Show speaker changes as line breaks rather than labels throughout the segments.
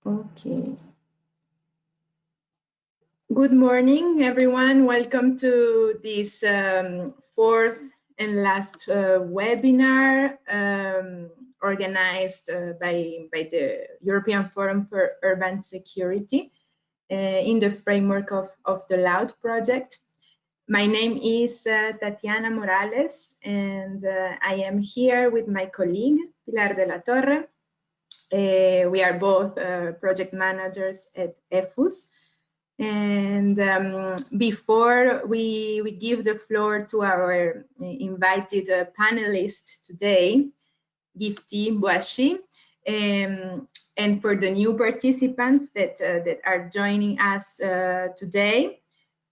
Okay. Good morning, everyone. Welcome to this fourth and last webinar organized by the European Forum for Urban Security in the framework of the Loud project. My name is Tatiana Morales, and I am here with my colleague, Pilar de la Torre. We are both project managers at EFUS. And before we give the floor to our invited panelist today, Gifty Boachie, and for the new participants that are joining us today,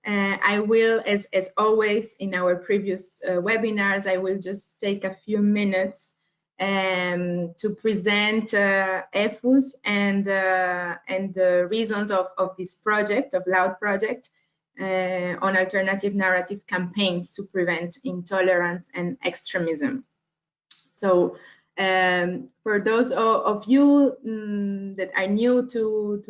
I will, as always in our previous webinars, I will just take a few minutes to present EFUS and the reasons of this project, of Loud project, on alternative narrative campaigns to prevent intolerance and extremism. So for those of you that are new to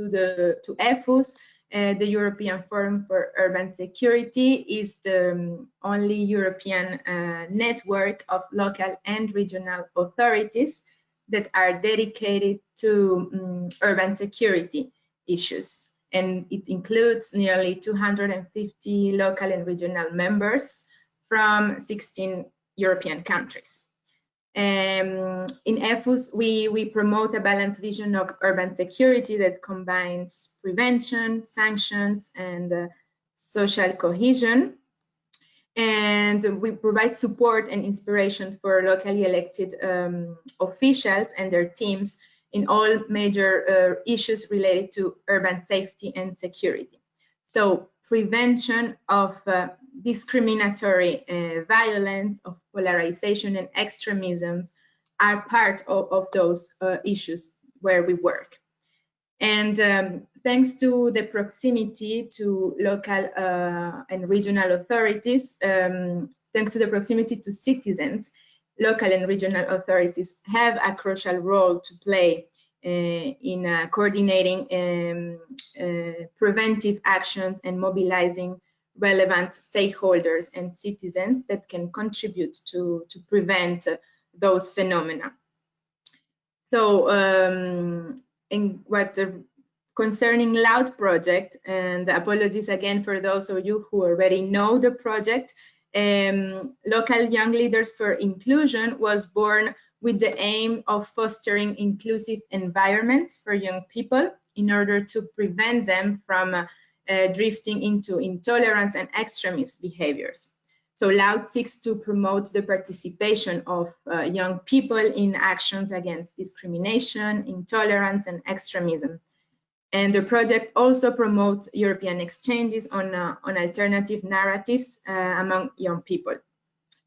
EFUS, the European Forum for Urban Security is the only European network of local and regional authorities that are dedicated to urban security issues. And it includes nearly 250 local and regional members from 16 European countries. In EFUS, we promote a balanced vision of urban security that combines prevention, sanctions, and social cohesion. And we provide support and inspiration for locally elected officials and their teams in all major issues related to urban safety and security. So prevention of discriminatory violence, of polarization and extremisms are part of those issues where we work. And thanks to the proximity to local and regional authorities, thanks to the proximity to citizens, local and regional authorities have a crucial role to play in coordinating preventive actions and mobilizing relevant stakeholders and citizens that can contribute to prevent those phenomena. So in what concerning Loud project, and apologies again for those of you who already know the project, Local Young Leaders for Inclusion was born with the aim of fostering inclusive environments for young people in order to prevent them from drifting into intolerance and extremist behaviors. So Loud seeks to promote the participation of young people in actions against discrimination, intolerance, and extremism. And the project also promotes European exchanges on alternative narratives among young people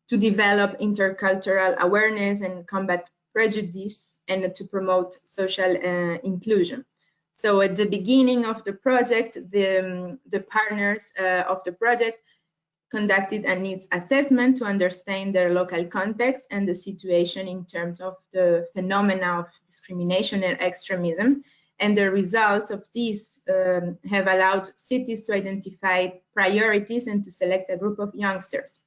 to develop intercultural awareness and combat prejudice and to promote social inclusion. So at the beginning of the project, the partners of the project conducted a needs assessment to understand their local context and the situation in terms of the phenomena of discrimination and extremism. And the results of this have allowed cities to identify priorities and to select a group of youngsters.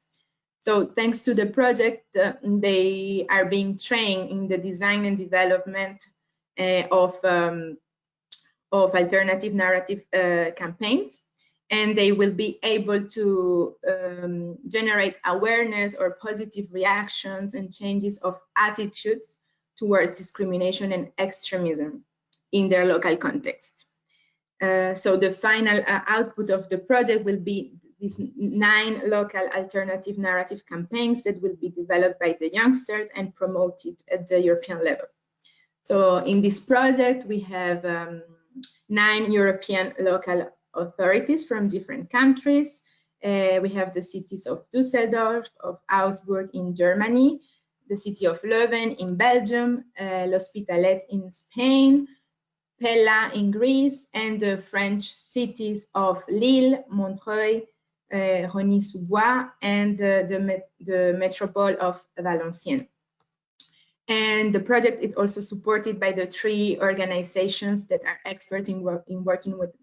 So thanks to the project, they are being trained in the design and development of alternative narrative campaigns, and they will be able to generate awareness or positive reactions and changes of attitudes towards discrimination and extremism in their local context. So the final output of the project will be these 9 local alternative narrative campaigns that will be developed by the youngsters and promoted at the European level. So in this project, we have 9 European local authorities from different countries. We have the cities of Düsseldorf, of Augsburg in Germany, the city of Leuven in Belgium, L'Hospitalet in Spain, Pella in Greece, and the French cities of Lille, Montreuil, Rosny-sous-Bois, and the metropole of Valenciennes. And the project is also supported by the 3 organizations that are experts in working with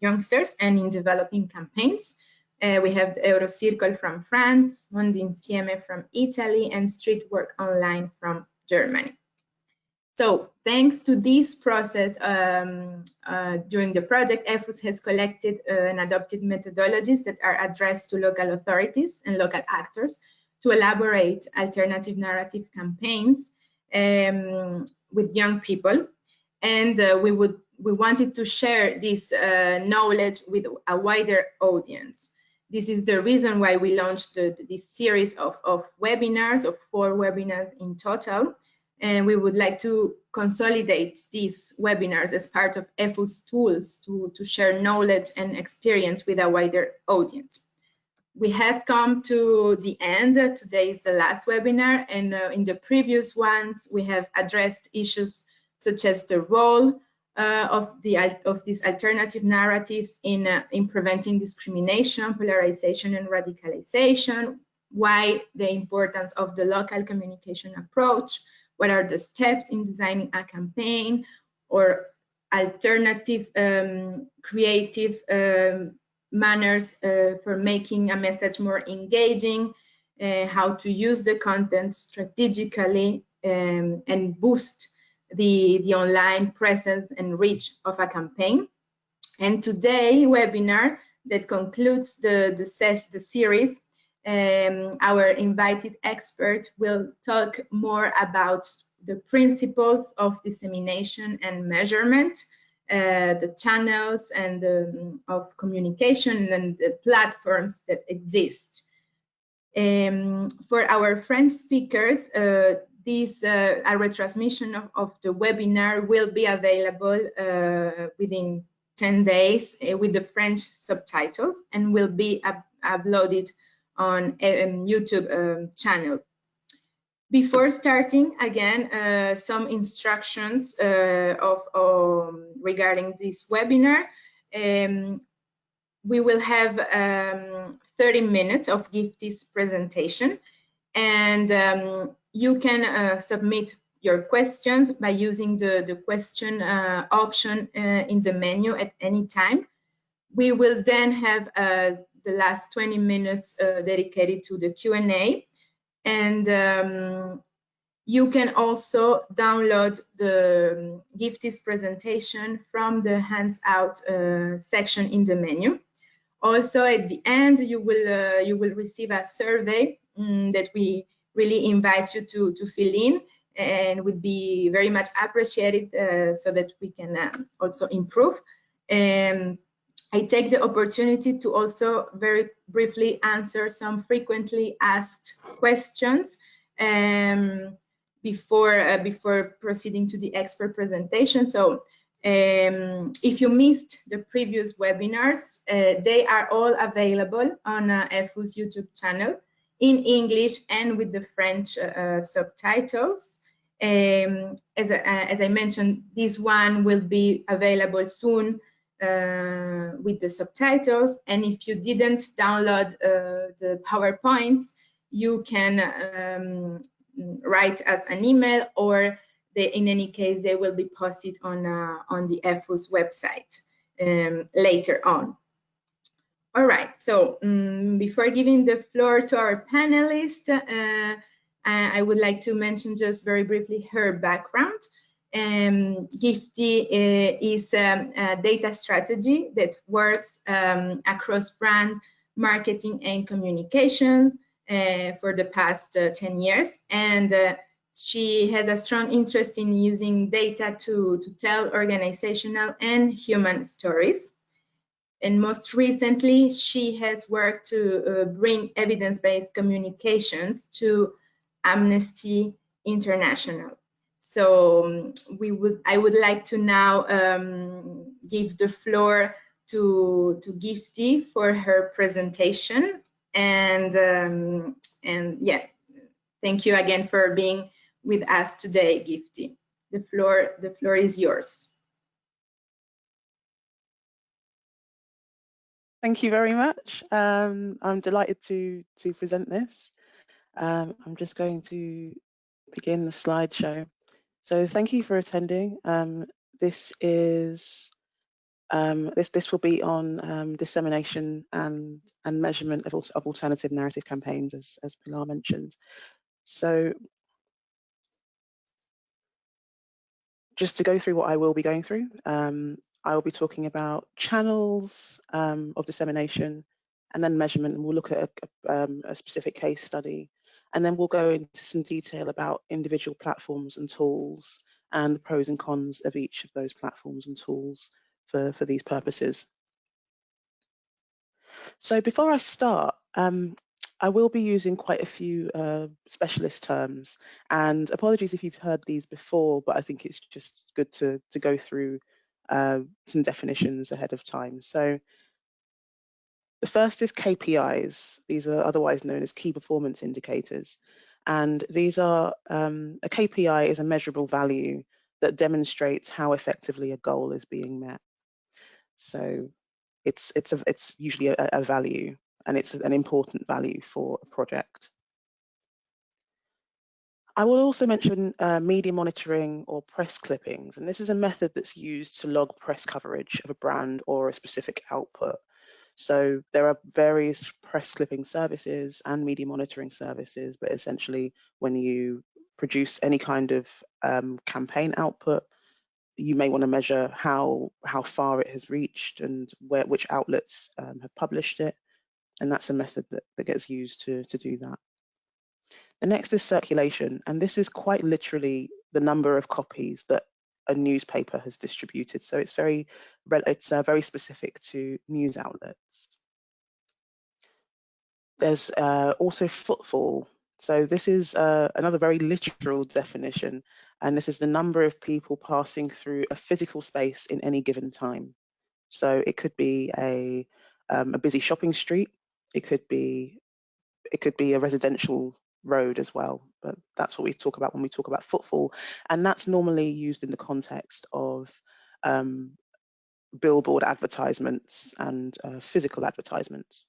youngsters and in developing campaigns. We have the Eurocircle from France, Mondi Insieme from Italy, and Street Work Online from Germany. So thanks to this process, during the project, EFUS has collected and adopted methodologies that are addressed to local authorities and local actors to elaborate alternative narrative campaigns with young people. And we wanted to share this knowledge with a wider audience. This is the reason why we launched this series of webinars, of 4 webinars in total. And we would like to consolidate these webinars as part of EFUS tools to share knowledge and experience with a wider audience. We have come to the end. Today is the last webinar, and in the previous ones, we have addressed issues such as the role of these alternative narratives in preventing discrimination, polarization, and radicalization, why the importance of the local communication approach, what are the steps in designing a campaign, or alternative creative manners for making a message more engaging, how to use the content strategically and boost the online presence and reach of a campaign. And today webinar that concludes the series, our invited expert will talk more about the principles of dissemination and measurement, the channels and of communication and the platforms that exist. For our French speakers, a retransmission of the webinar will be available within 10 days with the French subtitles and will be uploaded on YouTube channel. Before starting, again, some instructions regarding this webinar. We will have 30 minutes of Gifty's presentation, and you can submit your questions by using the question option in the menu at any time. We will then have the last 20 minutes dedicated to the Q&A, and you can also download the Gifty's presentation from the hands out section in the menu. Also, at the end, you will receive a survey that we really invite you to fill in, and would be very much appreciated so that we can also improve. I take the opportunity to also very briefly answer some frequently asked questions before proceeding to the expert presentation. So if you missed the previous webinars, they are all available on EFU's YouTube channel in English and with the French subtitles. As I mentioned, this one will be available soon with the subtitles, and if you didn't download the PowerPoints, you can write us an email, or in any case they will be posted on the EFU's website later on. All right, so before giving the floor to our panelist, I would like to mention just very briefly her background. Gifty is a data strategy that works across brand marketing and communication for the past 10 years. And she has a strong interest in using data to tell organizational and human stories. And most recently, she has worked to bring evidence-based communications to Amnesty International. So I would like to now give the floor to Gifty for her presentation. And yeah, thank you again for being with us today, Gifty. The floor is yours.
Thank you very much. I'm delighted to present this. I'm just going to begin the slideshow. So thank you for attending. This will be on dissemination and measurement of alternative narrative campaigns, as Pilar mentioned. So just to go through what I will be going through, I will be talking about channels of dissemination and then measurement, and we'll look at a specific case study. And then we'll go into some detail about individual platforms and tools and the pros and cons of each of those platforms and tools for these purposes. So before I start, I will be using quite a few specialist terms, and apologies if you've heard these before, but I think it's just good to go through some definitions ahead of time. So the first is KPIs. These are otherwise known as key performance indicators. And these are, a KPI is a measurable value that demonstrates how effectively a goal is being met. So it's usually a value, and it's an important value for a project. I will also mention media monitoring or press clippings, and this is a method that's used to log press coverage of a brand or a specific output. So there are various press clipping services and media monitoring services, but essentially when you produce any kind of campaign output, you may want to measure how far it has reached and which outlets have published it, and that's a method that gets used to do that. The next is circulation, and this is quite literally the number of copies that a newspaper has distributed. So it's very specific to news outlets. There's also footfall. So this is another very literal definition, and this is the number of people passing through a physical space in any given time. So it could be a busy shopping street. It could be a residential road as well, but that's what we talk about when we talk about footfall, and that's normally used in the context of billboard advertisements and physical advertisements.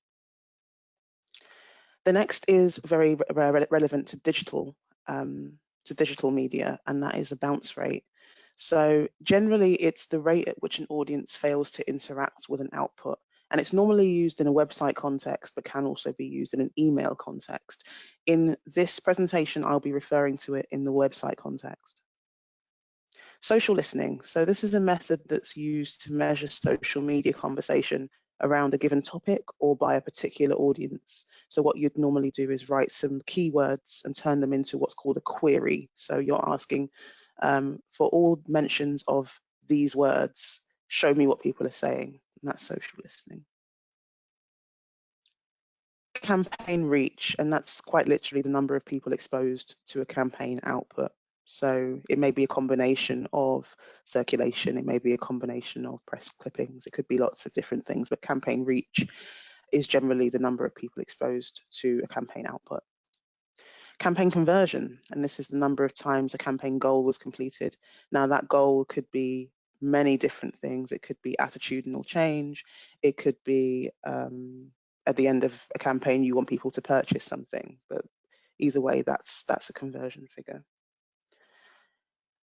The next is very relevant to digital media, and that is the bounce rate. So generally, it's the rate at which an audience fails to interact with an output. And it's normally used in a website context, but can also be used in an email context. In this presentation, I'll be referring to it in the website context. Social listening. So this is a method that's used to measure social media conversation around a given topic or by a particular audience. So what you'd normally do is write some keywords and turn them into what's called a query. So you're asking for all mentions of these words, show me what people are saying, and that's social listening. Campaign reach, and that's quite literally the number of people exposed to a campaign output. So it may be a combination of circulation, it may be a combination of press clippings, it could be lots of different things, but campaign reach is generally the number of people exposed to a campaign output. Campaign conversion, and this is the number of times a campaign goal was completed. Now that goal could be many different things. It could be attitudinal change. It could be at the end of a campaign, you want people to purchase something, but either way, that's a conversion figure.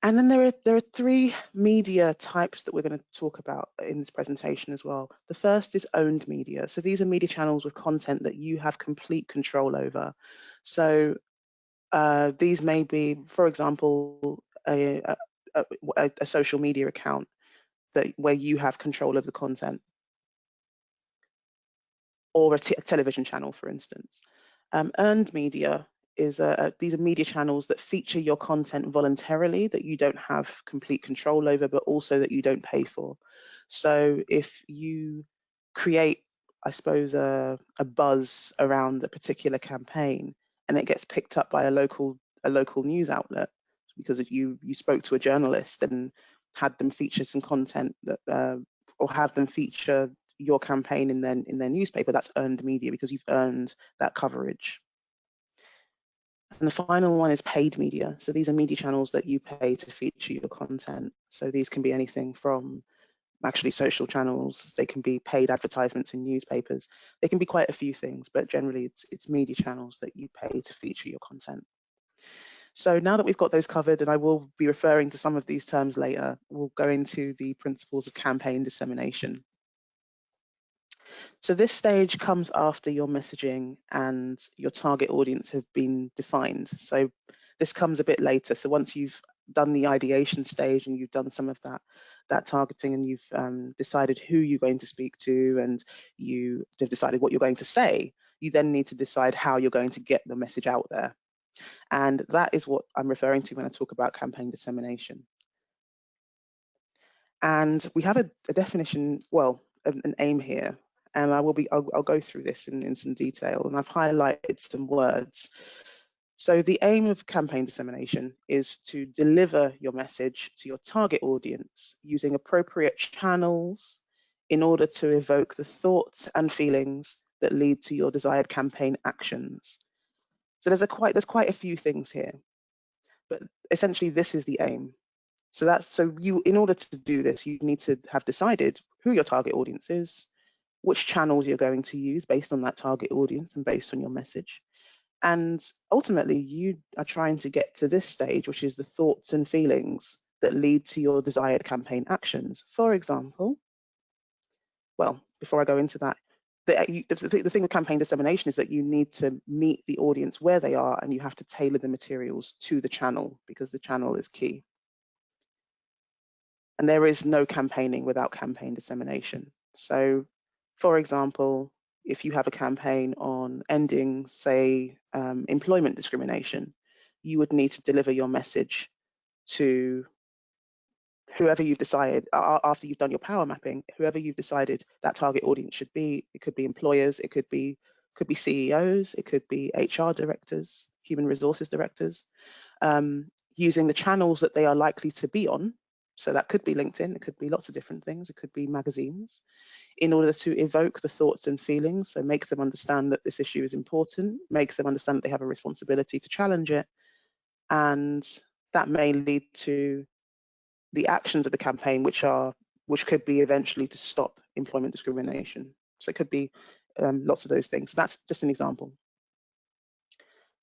And then there are three media types that we're going to talk about in this presentation as well. The first is owned media. So these are media channels with content that you have complete control over. So these may be, for example, a social media account where you have control of the content, or a television channel, for instance. Earned media is these are media channels that feature your content voluntarily, that you don't have complete control over, but also that you don't pay for. So if you create, I suppose, a buzz around a particular campaign, and it gets picked up by a local news outlet because you spoke to a journalist and had them feature some content that or have them feature your campaign in their newspaper, that's earned media because you've earned that coverage. And the final one is paid media. So these are media channels that you pay to feature your content. So these can be anything from actually social channels, they can be paid advertisements in newspapers, they can be quite a few things, but generally it's media channels that you pay to feature your content. So now that we've got those covered, and I will be referring to some of these terms later, we'll go into the principles of campaign dissemination. So this stage comes after your messaging and your target audience have been defined. So this comes a bit later. So once you've done the ideation stage and you've done some of that targeting, and you've decided who you're going to speak to, and you have decided what you're going to say, you then need to decide how you're going to get the message out there. And that is what I'm referring to when I talk about campaign dissemination. And we have a definition, well, an aim here, and I'll go through this in some detail, and I've highlighted some words. So the aim of campaign dissemination is to deliver your message to your target audience using appropriate channels in order to evoke the thoughts and feelings that lead to your desired campaign actions. So there's quite a few things here, but essentially this is the aim. So you, in order to do this, you need to have decided who your target audience is, which channels you're going to use based on that target audience and based on your message. And ultimately, you are trying to get to this stage, which is the thoughts and feelings that lead to your desired campaign actions. For example, well, before I go into that, the thing with campaign dissemination is that you need to meet the audience where they are, and you have to tailor the materials to the channel, because the channel is key. And there is no campaigning without campaign dissemination. So, for example, if you have a campaign on ending, say, employment discrimination, you would need to deliver your message to whoever you've decided, after you've done your power mapping, whoever you've decided that target audience should be. It could be employers, it could be CEOs, it could be HR directors, human resources directors, using the channels that they are likely to be on. So that could be LinkedIn, it could be lots of different things, it could be magazines, in order to evoke the thoughts and feelings. So make them understand that this issue is important, make them understand that they have a responsibility to challenge it, and that may lead to the actions of the campaign, which could be eventually to stop employment discrimination. So it could be lots of those things. That's just an example.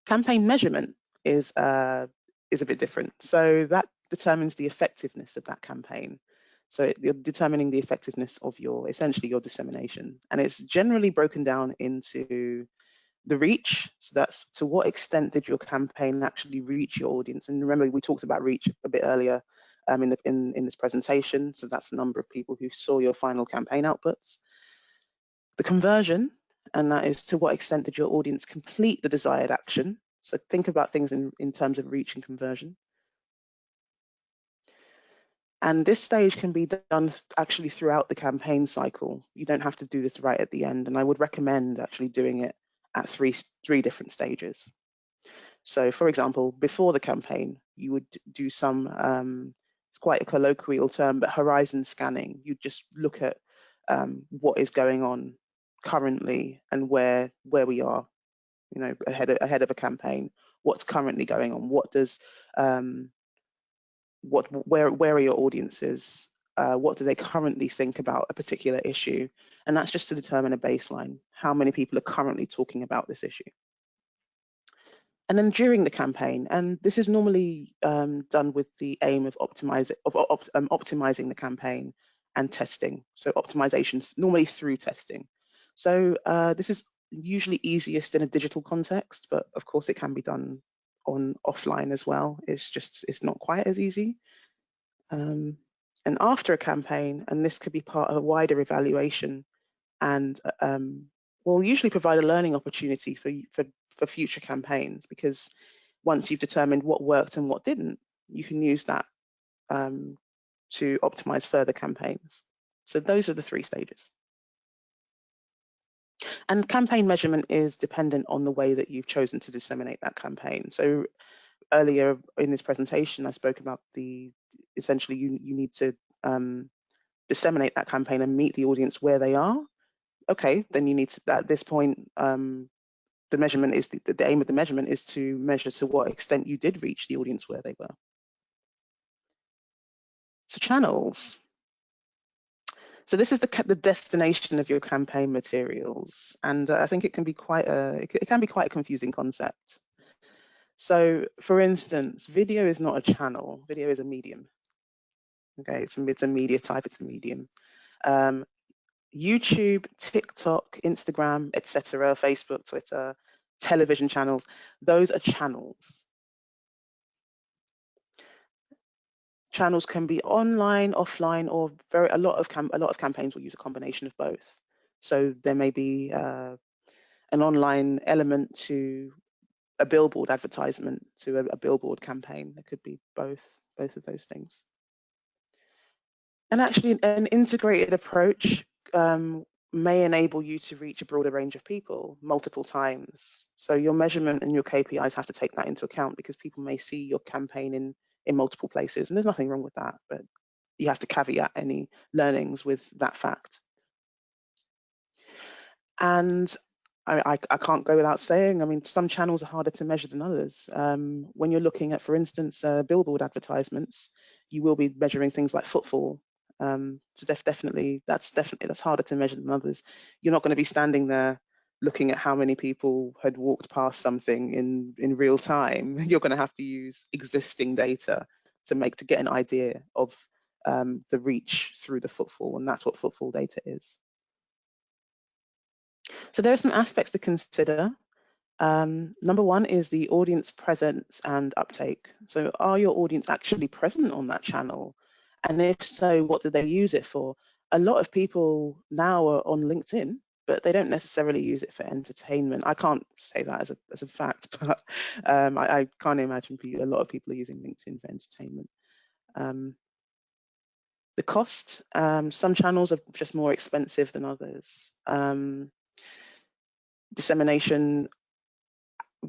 Campaign measurement is a bit different. So that determines the effectiveness of that campaign. So you're determining the effectiveness of essentially your dissemination. And it's generally broken down into the reach. So that's to what extent did your campaign actually reach your audience? And remember, we talked about reach a bit earlier in this presentation. So that's the number of people who saw your final campaign outputs. The conversion, and that is to what extent did your audience complete the desired action? So think about things in terms of reach and conversion. And this stage can be done actually throughout the campaign cycle. You don't have to do this right at the end. And I would recommend actually doing it at three different stages. So for example, before the campaign, you would do some, it's quite a colloquial term, but horizon scanning. You just look at what is going on currently and where we are, you know, ahead of a campaign. What's currently going on? What does where are your audiences? What do they currently think about a particular issue? And that's just to determine a baseline. How many people are currently talking about this issue? And then during the campaign, and this is normally done with the aim of optimizing the campaign and testing. So optimization normally through testing. So this is usually easiest in a digital context, but of course it can be done offline as well. It's not quite as easy. And after a campaign, and this could be part of a wider evaluation, and will usually provide a learning opportunity for future campaigns, because once you've determined what worked and what didn't, you can use that to optimize further campaigns. So those are the three stages. And campaign measurement is dependent on the way that you've chosen to disseminate that campaign. So earlier in this presentation, I spoke about essentially you need to disseminate that campaign and meet the audience where they are. Okay, then you need to, at this point, the measurement is the aim of the measurement is to measure to what extent you did reach the audience where they were. So channels. So this is the destination of your campaign materials, and I think it can be quite a confusing concept. So for instance, video is not a channel, video is a medium. Okay, it's a media type, it's a medium. YouTube, TikTok, Instagram, etc., Facebook, Twitter, television channels, those are channels. Channels can be online, offline, or a lot of campaigns will use a combination of both. So there may be an online element to a billboard advertisement, to a billboard campaign. There could be both of those things. And actually, an integrated approach may enable you to reach a broader range of people multiple times. So your measurement and your KPIs have to take that into account, because people may see your campaign in multiple places, and there's nothing wrong with that, but you have to caveat any learnings with that fact. And I can't go without saying, I mean, some channels are harder to measure than others. When you're looking at, for instance, billboard advertisements, you will be measuring things like footfall. So definitely that's harder to measure than others. You're not going to be standing there looking at how many people had walked past something in real time. You're going to have to use existing data to get an idea of the reach through the footfall, and that's what footfall data is. So there are some aspects to consider. Number one is the audience presence and uptake. So are your audience actually present on that channel? And if so, what do they use it for? A lot of people now are on LinkedIn, but they don't necessarily use it for entertainment. I can't say that as a fact, but I can't imagine a lot of people are using LinkedIn for entertainment. The cost, some channels are just more expensive than others. Dissemination,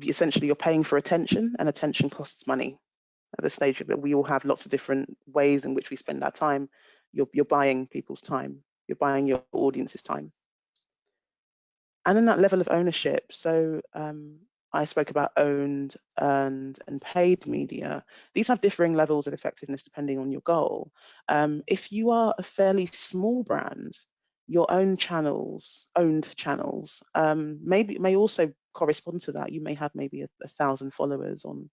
essentially you're paying for attention, and attention costs money. At this stage, we all have lots of different ways in which we spend our time. You're buying people's time, you're buying your audience's time. And then that level of ownership. So I spoke about owned, earned, and paid media. These have differing levels of effectiveness depending on your goal. If you are a fairly small brand, your own channels, owned channels, may also correspond to that. You may have maybe 1,000 followers on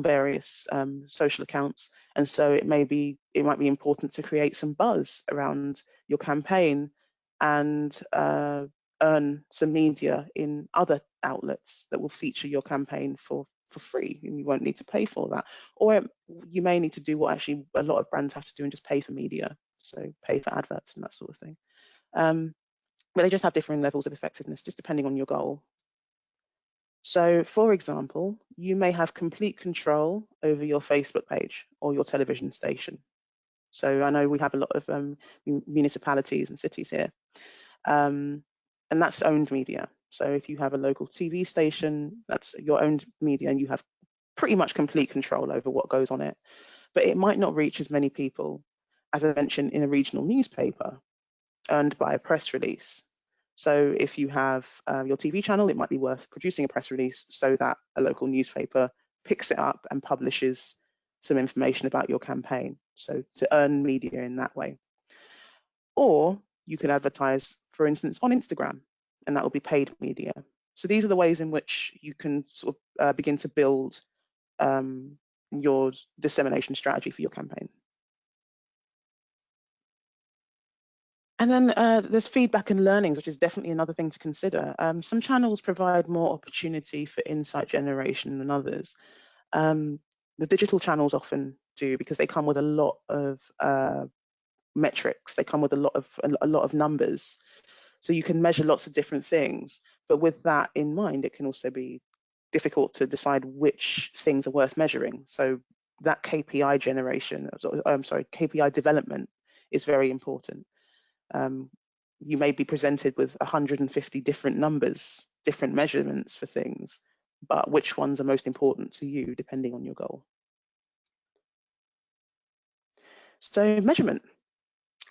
various social accounts, and so it might be important to create some buzz around your campaign and earn some media in other outlets that will feature your campaign for free, and you won't need to pay for that. Or you may need to do what actually a lot of brands have to do and just pay for media, so pay for adverts and that sort of thing. But they just have differing levels of effectiveness, just depending on your goal. So, for example, you may have complete control over your Facebook page or your television station. So I know we have a lot of municipalities and cities here, and that's owned media. So if you have a local TV station, that's your owned media, and you have pretty much complete control over what goes on it. But it might not reach as many people, as I mentioned, in a regional newspaper, earned by a press release. So if you have your TV channel, it might be worth producing a press release so that a local newspaper picks it up and publishes some information about your campaign. So to earn media in that way. Or you could advertise, for instance, on Instagram, and that will be paid media. So these are the ways in which you can sort of begin to build your dissemination strategy for your campaign. And then there's feedback and learnings, which is definitely another thing to consider. Some channels provide more opportunity for insight generation than others. The digital channels often do, because they come with a lot of metrics. They come with a lot of numbers. So you can measure lots of different things. But with that in mind, it can also be difficult to decide which things are worth measuring. So that KPI generation, KPI development is very important. You may be presented with 150 different numbers, different measurements for things, but which ones are most important to you depending on your goal. So measurement,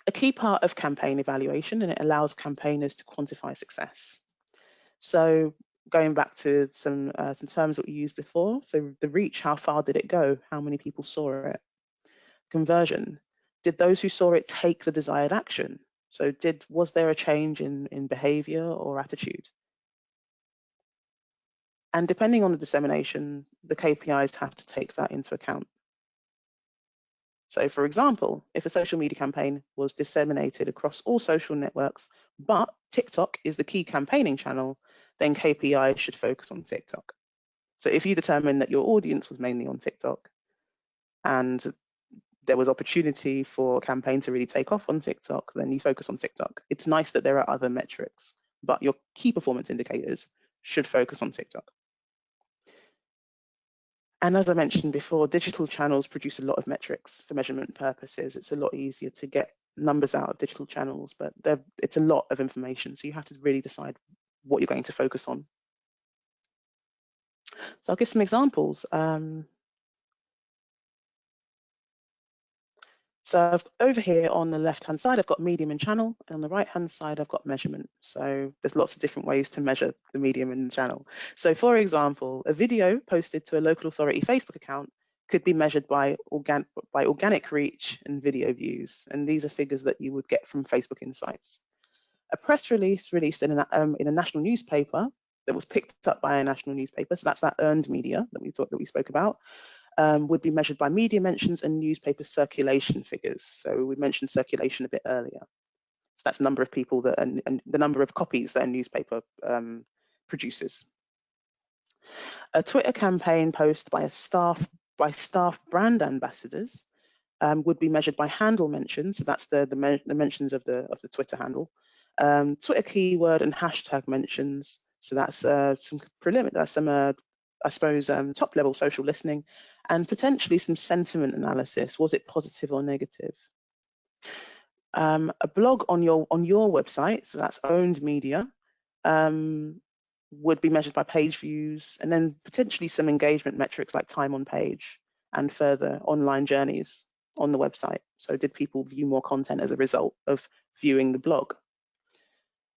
a key part of campaign evaluation, and it allows campaigners to quantify success. So going back to some terms that we used before, so the reach, how far did it go? How many people saw it? Conversion, did those who saw it take the desired action? So was there a change in behavior or attitude? And depending on the dissemination, the KPIs have to take that into account. So for example, if a social media campaign was disseminated across all social networks, but TikTok is the key campaigning channel, then KPIs should focus on TikTok. So if you determine that your audience was mainly on TikTok and there was opportunity for a campaign to really take off on TikTok, then you focus on TikTok. It's nice that there are other metrics, but your key performance indicators should focus on TikTok. And as I mentioned before, digital channels produce a lot of metrics for measurement purposes. It's a lot easier to get numbers out of digital channels, but it's a lot of information. So you have to really decide what you're going to focus on. So I'll give some examples. So over here on the left-hand side, I've got medium and channel, and on the right-hand side, I've got measurement. So there's lots of different ways to measure the medium and the channel. So for example, a video posted to a local authority Facebook account could be measured by organic reach and video views. And these are figures that you would get from Facebook Insights. A press release released in a national newspaper that was picked up by a national newspaper, so that's that earned media that we spoke about, would be measured by media mentions and newspaper circulation figures. So we mentioned circulation a bit earlier. So that's the number of people that and the number of copies that a newspaper produces. A Twitter campaign post by staff brand ambassadors would be measured by handle mentions. So that's the mentions of the Twitter handle. Twitter keyword and hashtag mentions. So that's some I suppose, top-level social listening, and potentially some sentiment analysis. Was it positive or negative? A blog on your website, so that's owned media, would be measured by page views, and then potentially some engagement metrics like time on page and further online journeys on the website. So did people view more content as a result of viewing the blog?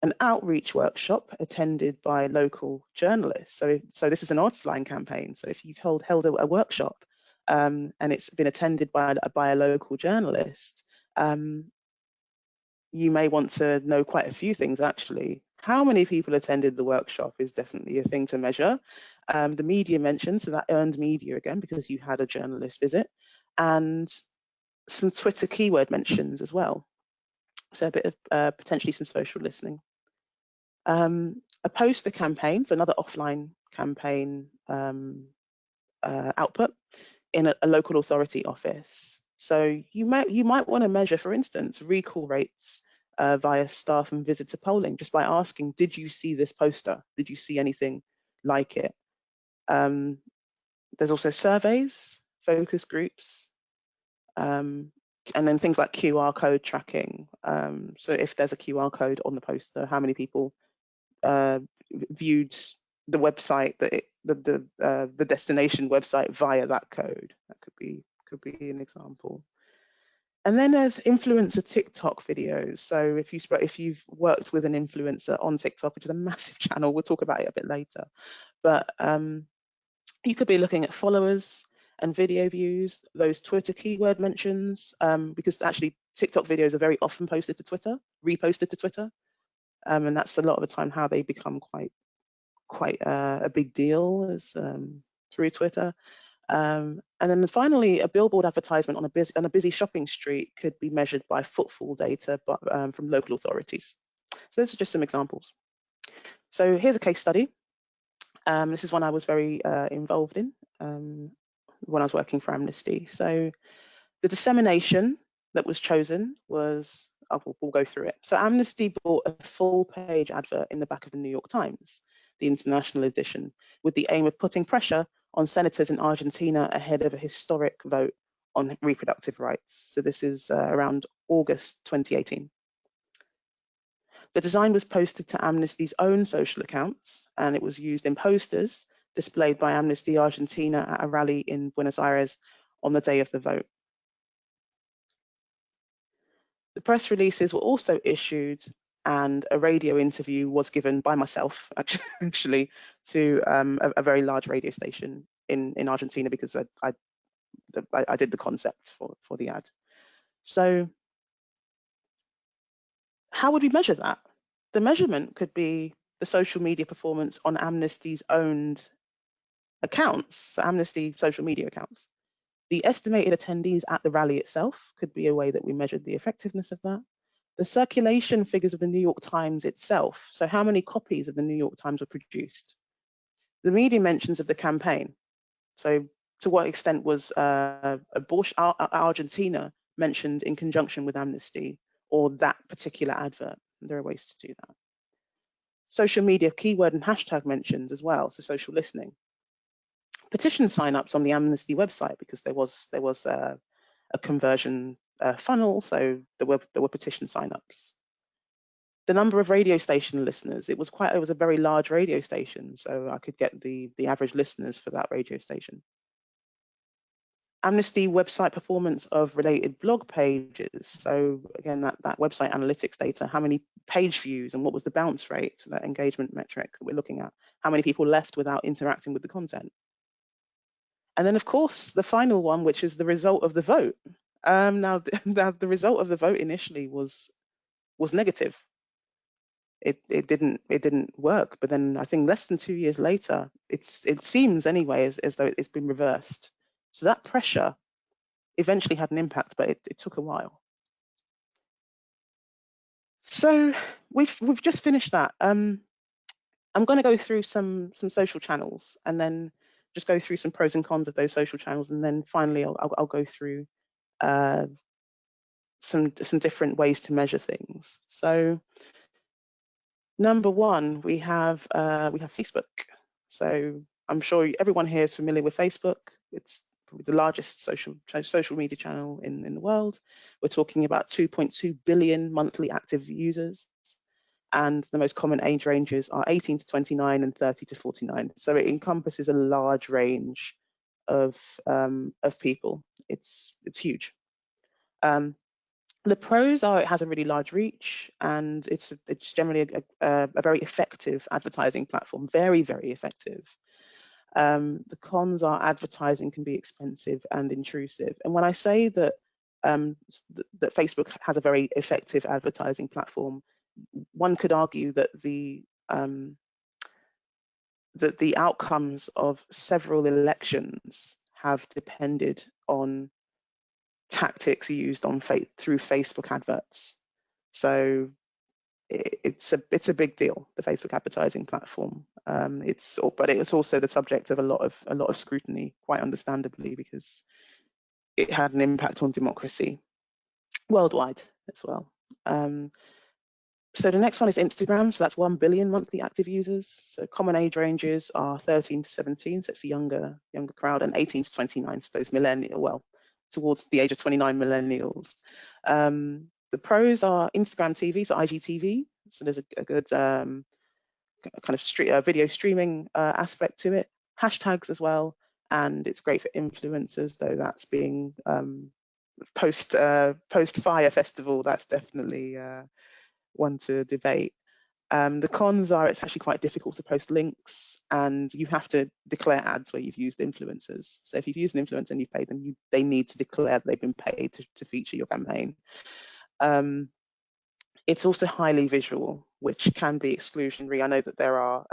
An outreach workshop attended by local journalists. So this is an offline campaign. So if you've held a workshop and it's been attended by a local journalist, you may want to know quite a few things actually. How many people attended the workshop is definitely a thing to measure. The media mentioned, so that earned media again because you had a journalist visit, and some Twitter keyword mentions as well. So a bit of potentially some social listening. A poster campaign, so another offline campaign output in a local authority office. So you might want to measure, for instance, recall rates via staff and visitor polling, just by asking, did you see this poster? Did you see anything like it? There's also surveys, focus groups, and then things like QR code tracking. So if there's a QR code on the poster, how many people viewed the website, the destination website via that code? That could be an example. And then there's influencer TikTok videos. So if you've worked with an influencer on TikTok, which is a massive channel, we'll talk about it a bit later, but you could be looking at followers and video views, those Twitter keyword mentions, because actually TikTok videos are very often posted to Twitter, reposted to Twitter. And that's a lot of the time how they become quite a big deal is through Twitter. And then finally, a billboard advertisement on a busy shopping street could be measured by footfall data from local authorities. So those are just some examples. So here's a case study. This is one I was very involved in when I was working for Amnesty. So the dissemination that was chosen was, we'll go through it. So Amnesty bought a full-page advert in the back of the New York Times, the international edition, with the aim of putting pressure on senators in Argentina ahead of a historic vote on reproductive rights. So this is around August 2018. The design was posted to Amnesty's own social accounts, and it was used in posters displayed by Amnesty Argentina at a rally in Buenos Aires on the day of the vote. The press releases were also issued, and a radio interview was given by myself, actually, to a very large radio station in Argentina, because I did the concept for the ad. So how would we measure that? The measurement could be the social media performance on Amnesty's owned accounts, so Amnesty social media accounts. The estimated attendees at the rally itself could be a way that we measured the effectiveness of that. The circulation figures of the New York Times itself, so how many copies of the New York Times were produced. The media mentions of the campaign, so to what extent was Argentina mentioned in conjunction with Amnesty or that particular advert? There are ways to do that. Social media keyword and hashtag mentions as well, so social listening. Petition sign-ups on the Amnesty website, because there was a conversion funnel, so there were petition sign-ups. The number of radio station listeners, it was a very large radio station, so I could get the average listeners for that radio station. Amnesty website performance of related blog pages. So again, that website analytics data, how many page views and what was the bounce rate, so that engagement metric that we're looking at, how many people left without interacting with the content. And then of course, the final one, which is the result of the vote. Now the result of the vote initially was negative. It didn't work, but then I think less than 2 years later, it seems anyway as though it's been reversed. So that pressure eventually had an impact, but it took a while. So we've just finished that. I'm going to go through some social channels and then just go through some pros and cons of those social channels, and then finally I'll go through some different ways to measure things. So number one, we have Facebook. So I'm sure everyone here is familiar with Facebook. It's probably the largest social media channel in the world. We're talking about 2.2 billion monthly active users, and the most common age ranges are 18 to 29 and 30 to 49. So it encompasses a large range of people. It's huge. The pros are it has a really large reach, and it's generally a very effective advertising platform, very, very effective. The cons are advertising can be expensive and intrusive. And when I say that that Facebook has a very effective advertising platform, one could argue that the outcomes of several elections have depended on tactics used on through Facebook adverts. So it's a big deal, the Facebook advertising platform. But it's also the subject of a lot of scrutiny, quite understandably, because it had an impact on democracy worldwide as well. So the next one is Instagram. So that's 1 billion monthly active users. So common age ranges are 13 to 17, so it's a younger crowd, and 18 to 29, so those towards the age of 29 millennials. The pros are Instagram TV, so IGTV. So there's a good kind of video streaming aspect to it. Hashtags as well, and it's great for influencers, though that's being post Fire Festival. That's definitely one to debate. The cons are it's actually quite difficult to post links, and you have to declare ads where you've used influencers. So if you've used an influencer and you've paid them, they need to declare that they've been paid to feature your campaign. It's also highly visual, which can be exclusionary. I know that there are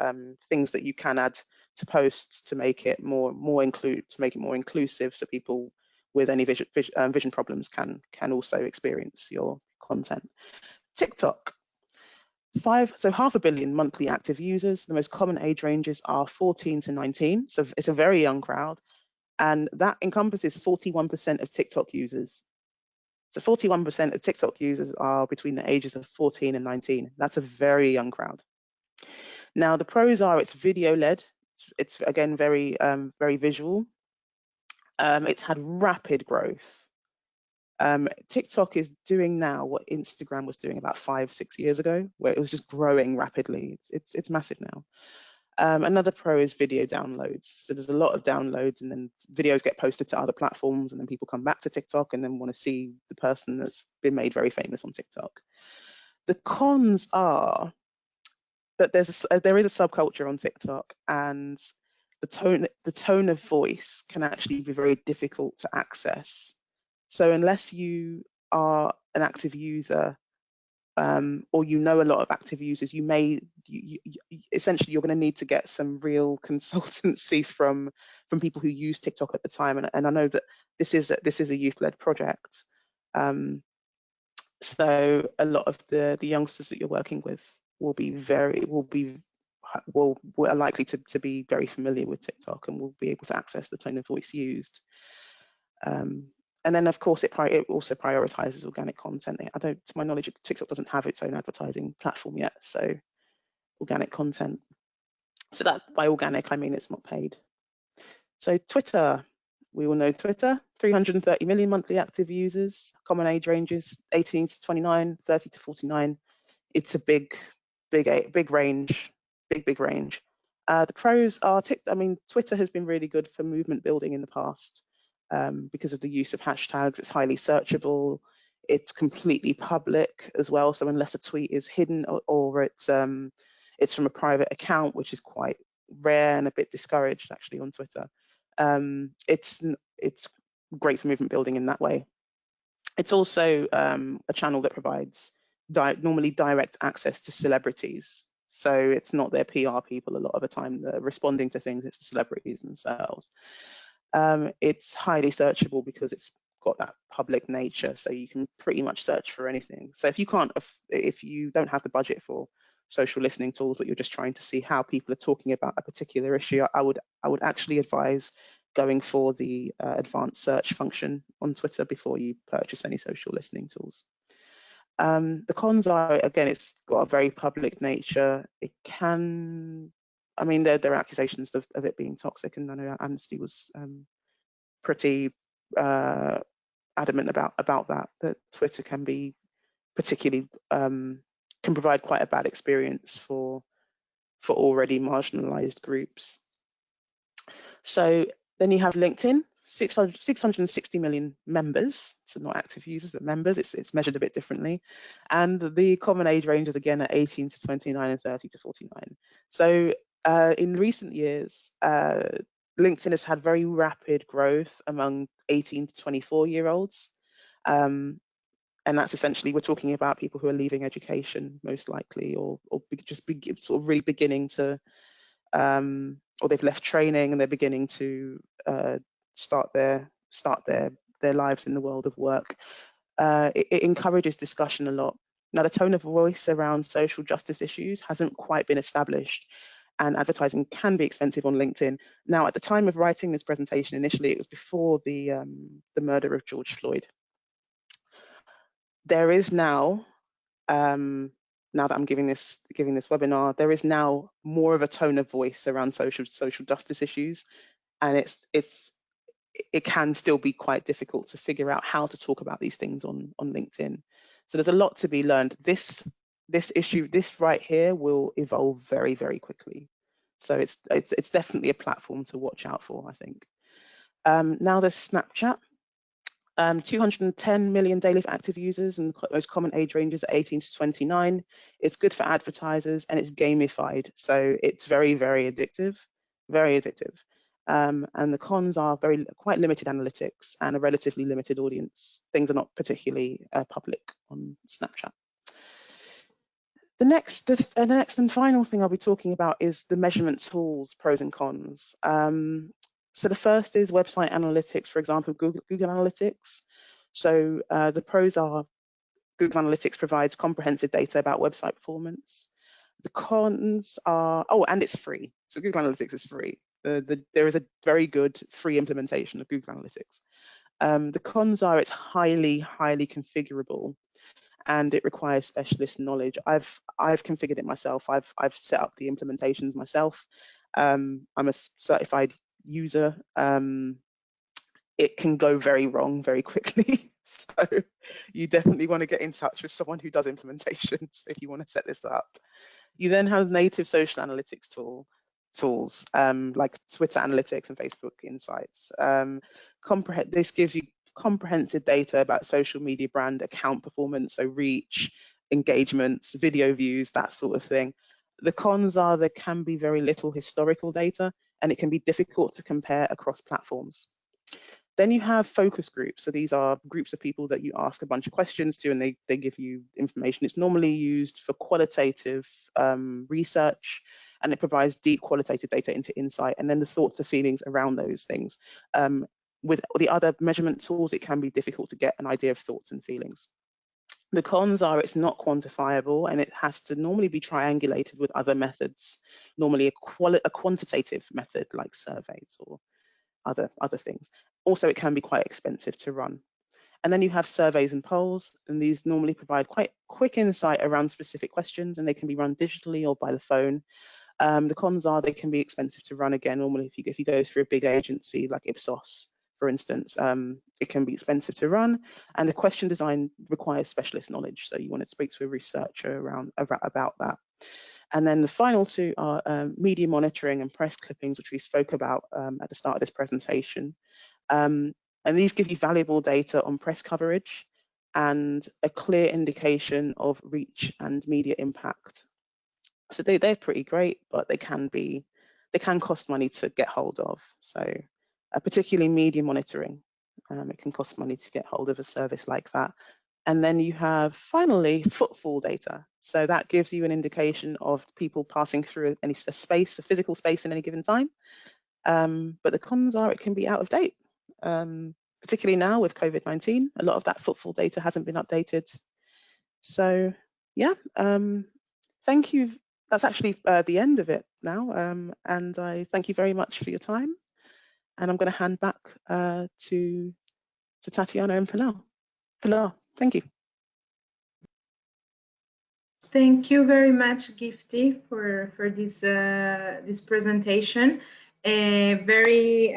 things that you can add to posts to make it more inclusive, so people with any vision problems can also experience your content. TikTok. 500 million monthly active users. The most common age ranges are 14 to 19. So it's a very young crowd, and that encompasses 41% of TikTok users. So 41% of TikTok users are between the ages of 14 and 19. That's a very young crowd. Now the pros are it's video led. It's again very visual. It's had rapid growth. TikTok is doing now what Instagram was doing about 5-6 years ago, where it was just growing rapidly. It's massive now. Another pro is video downloads. So there's a lot of downloads, and then videos get posted to other platforms, and then people come back to TikTok and then want to see the person that's been made very famous on TikTok. The cons are that there is a subculture on TikTok, and the tone of voice can actually be very difficult to access. So unless you are an active user or you know a lot of active users, you may essentially you're going to need to get some real consultancy from people who use TikTok at the time. And I know that this is a youth-led project, so a lot of the youngsters that you're working with are likely to be very familiar with TikTok and will be able to access the tone of voice used. And then, of course, it also prioritizes organic content. To my knowledge, TikTok doesn't have its own advertising platform yet, so organic content. So that, by organic, I mean it's not paid. So Twitter, we all know Twitter, 330 million monthly active users, common age ranges, 18 to 29, 30 to 49. It's a big range, big range. The pros are, Twitter has been really good for movement building in the past. Because of the use of hashtags, it's highly searchable, it's completely public as well, so unless a tweet is hidden or it's from a private account, which is quite rare and a bit discouraged actually on Twitter, it's great for movement building in that way. It's also a channel that provides normally direct access to celebrities, so it's not their PR people a lot of the time that are responding to things, it's the celebrities themselves. It's highly searchable because it's got that public nature, so you can pretty much search for anything. So if you don't have the budget for social listening tools, but you're just trying to see how people are talking about a particular issue, I would actually advise going for the advanced search function on Twitter before you purchase any social listening tools. The cons are, again, it's got a very public nature. It can, there are accusations of it being toxic, and I know Amnesty was pretty adamant about that Twitter can be particularly can provide quite a bad experience for already marginalized groups. So then you have LinkedIn, 660 million members, so not active users, but members. It's measured a bit differently. And the common age ranges again at 18 to 29 and 30 to 49. So in recent years, LinkedIn has had very rapid growth among 18 to 24-year-olds. And that's essentially, we're talking about people who are leaving education, most likely, or just sort of really beginning to, or they've left training and they're beginning to start their lives in the world of work. It encourages discussion a lot. Now, the tone of voice around social justice issues hasn't quite been established, and advertising can be expensive on LinkedIn. Now, at the time of writing this presentation, initially, it was before the murder of George Floyd. There is now, now that I'm giving this webinar, there is now more of a tone of voice around social justice issues, and it can still be quite difficult to figure out how to talk about these things on LinkedIn. So there's a lot to be learned. This issue, this right here, will evolve very, very quickly. So it's definitely a platform to watch out for, I think. Now there's Snapchat. 210 million daily active users, and the most common age ranges are 18 to 29. It's good for advertisers and it's gamified, so it's very, very addictive, very addictive. And the cons are quite limited analytics and a relatively limited audience. Things are not particularly public on Snapchat. The next and final thing I'll be talking about is the measurement tools, pros and cons. So the first is website analytics, for example, Google Analytics. So the pros are Google Analytics provides comprehensive data about website performance. The cons are, and it's free. So Google Analytics is free. There is a very good free implementation of Google Analytics. The cons are it's highly, highly configurable, and it requires specialist knowledge. I've configured it myself. I've set up the implementations myself. I'm a certified user. It can go very wrong very quickly. So you definitely want to get in touch with someone who does implementations if you want to set this up. You then have native social analytics tools like Twitter Analytics and Facebook Insights. This gives you comprehensive data about social media brand account performance, so reach, engagements, video views, that sort of thing. The cons are there can be very little historical data, and it can be difficult to compare across platforms. Then you have focus groups. So these are groups of people that you ask a bunch of questions to, and they give you information. It's normally used for qualitative research, and it provides deep qualitative data into insight, and then the thoughts and feelings around those things. With the other measurement tools, it can be difficult to get an idea of thoughts and feelings. The cons are it's not quantifiable, and it has to normally be triangulated with other methods, normally a quantitative method like surveys or other things. Also, it can be quite expensive to run. And then you have surveys and polls, and these normally provide quite quick insight around specific questions, and they can be run digitally or by the phone. The cons are they can be expensive to run. Again, normally if you go through a big agency like Ipsos, for instance, it can be expensive to run, and the question design requires specialist knowledge. So you want to speak to a researcher about that. And then the final two are media monitoring and press clippings, which we spoke about at the start of this presentation. And these give you valuable data on press coverage and a clear indication of reach and media impact. So they're pretty great, but they can cost money to get hold of. So particularly media monitoring, it can cost money to get hold of a service like that. And then you have finally footfall data. So that gives you an indication of people passing through a physical space in any given time. But the cons are it can be out of date, particularly now with COVID-19. A lot of that footfall data hasn't been updated. So yeah, thank you. That's actually the end of it now. And I thank you very much for your time. And I'm going to hand back to Tatiana and Pilar. Thank you.
Thank you very much, Gifty, for this this presentation. Very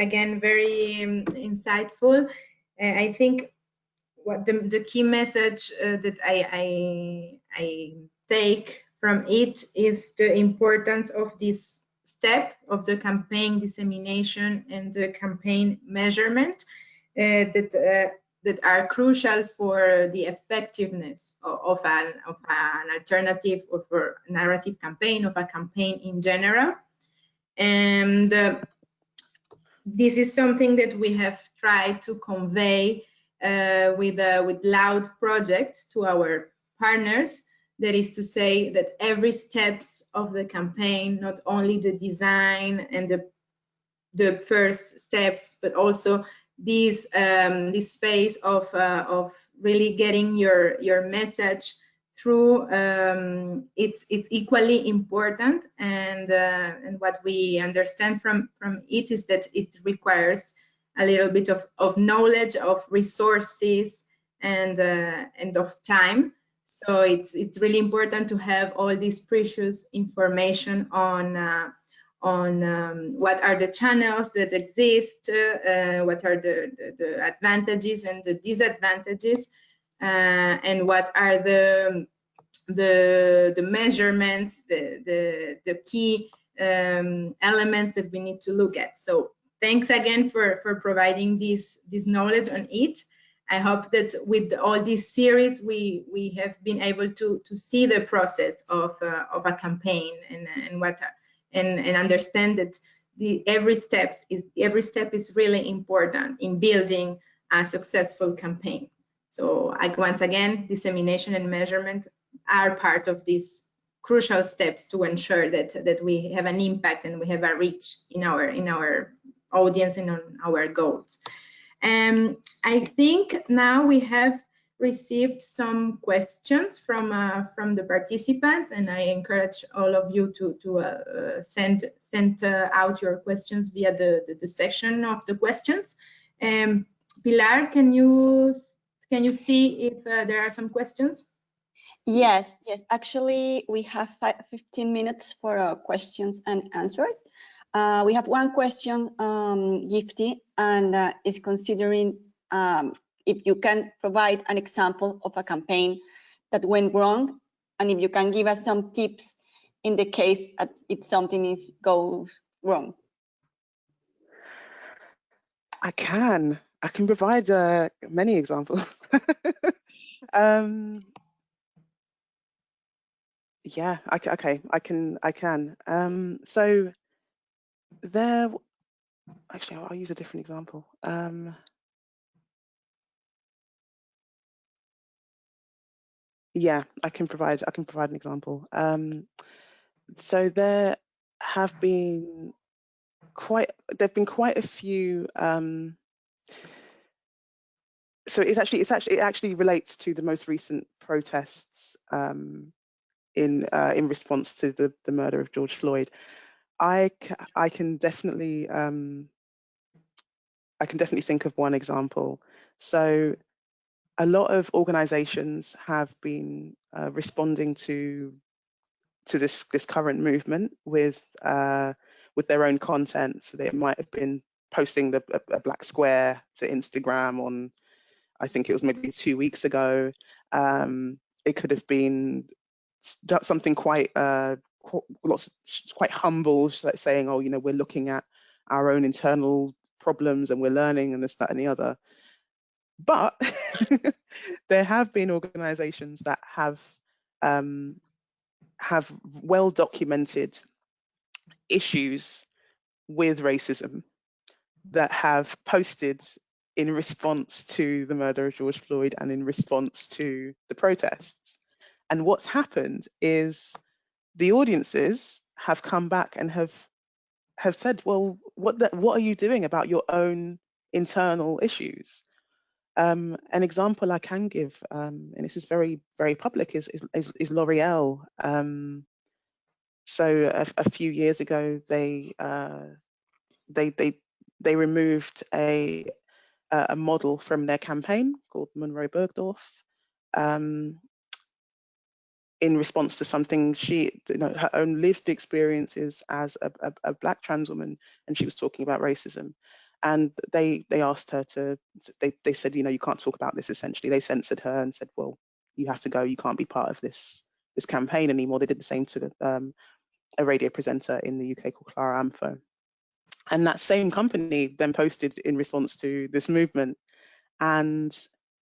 insightful. I think what the key message that I take from it is the importance of this step of the campaign dissemination and the campaign measurement that are crucial for the effectiveness of an alternative or for narrative campaign, of a campaign in general. And this is something that we have tried to convey with Loud projects to our partners. That is to say that every steps of the campaign, not only the design and the first steps, but also this phase of really getting your message through, it's equally important. And what we understand from it is that it requires a little bit of knowledge, of resources, and of time. So it's really important to have all this precious information on what are the channels that exist, what are the advantages and the disadvantages, and what are the measurements, the key elements that we need to look at. So thanks again for providing this knowledge on it. I hope that with all this series, we have been able to see the process of a campaign and understand that every step is really important in building a successful campaign. So once again, dissemination and measurement are part of these crucial steps to ensure that we have an impact and we have a reach in our audience and on our goals. I think now we have received some questions from the participants, and I encourage all of you to send out your questions via the section of the questions. Pilar, can you see if there are some questions?
Yes. Actually, we have 15 minutes for questions and answers. We have one question, Gifty, and is considering if you can provide an example of a campaign that went wrong, and if you can give us some tips in the case if something goes wrong.
I can provide many examples. Yeah, okay, I can. So there, actually, I'll use a different example. Yeah, I can provide an example. So there have been quite a few. So it actually relates to the most recent protests in response to the murder of George Floyd. I can definitely think of one example. So a lot of organizations have been responding to this current movement with their own content. So they might have been posting a black square to Instagram on, I think it was maybe 2 weeks ago. It could have been something quite humble, like saying, oh, we're looking at our own internal problems and we're learning and this, that, and the other. But there have been organizations that have well documented issues with racism that have posted in response to the murder of George Floyd and in response to the protests. And what's happened is the audiences have come back and have said, well, what are you doing about your own internal issues? An example I can give, and this is very, very public, is L'Oreal. So a few years ago, they removed a model from their campaign called Monroe Bergdorf, in response to something her own lived experiences as a Black trans woman, and she was talking about racism. And they asked her they said, you can't talk about this, essentially. They censored her and said, well, you have to go, you can't be part of this campaign anymore. They did the same to a radio presenter in the UK called Clara Amfo. And that same company then posted in response to this movement. And